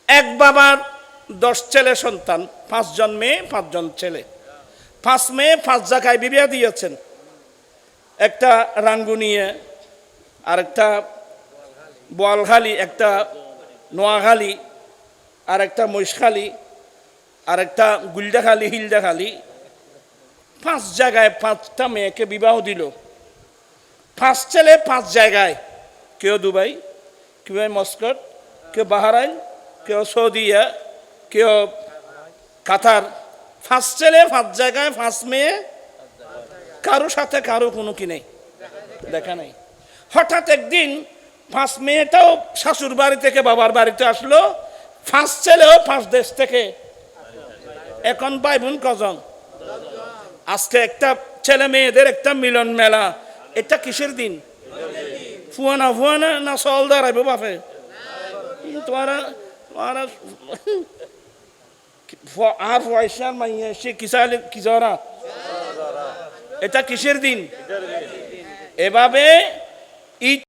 এক বাবার 10 ছেলে সন্তান, 5 জন মেয়ে 5 জন ছেলে। 5 মেয়ে 5 জায়গায় বিবাহ দিয়েছেন। একটা রাঙ্গুনিয়া, আর একটা বোয়ালখালী, একটা নোয়াখালী, আর একটা মহিষখালী, আর একটা গুলডাখালী, হিলদাখালী। 5 জায়গায় 5টা মেয়েকে বিবাহ দিল। 5 ছেলে 5 জায়গায়, কেউ দুবাই, কেউ মস্কট, কেউ বাহরাইন, কেউ সৌদিয়া, কেউ কাতার। 5 ছেলে 5 জায়গায়, 5 মেয়ে, কারো সাথে কারো কোনো কি নেই, দেখা নেই। হঠাৎ একদিন 5 মেয়েটাও শাশুর বাড়ি থেকে বাবার বাড়িতে আসলো, 5 ছেলেও 5 দেশ থেকে। এখন ভাই বোন কজন? আজকে একটা ছেলে মেয়েদের একটা মিলন মেলা। এটা কিসের দিন? ফুয়ানা ফুয়ানা না চল দাঁড়াইব বাপে? তোমারা আর পয়সার মাইয়া সে কিসালে কি জরা, এটা কিসের দিন? এভাবে ঈদ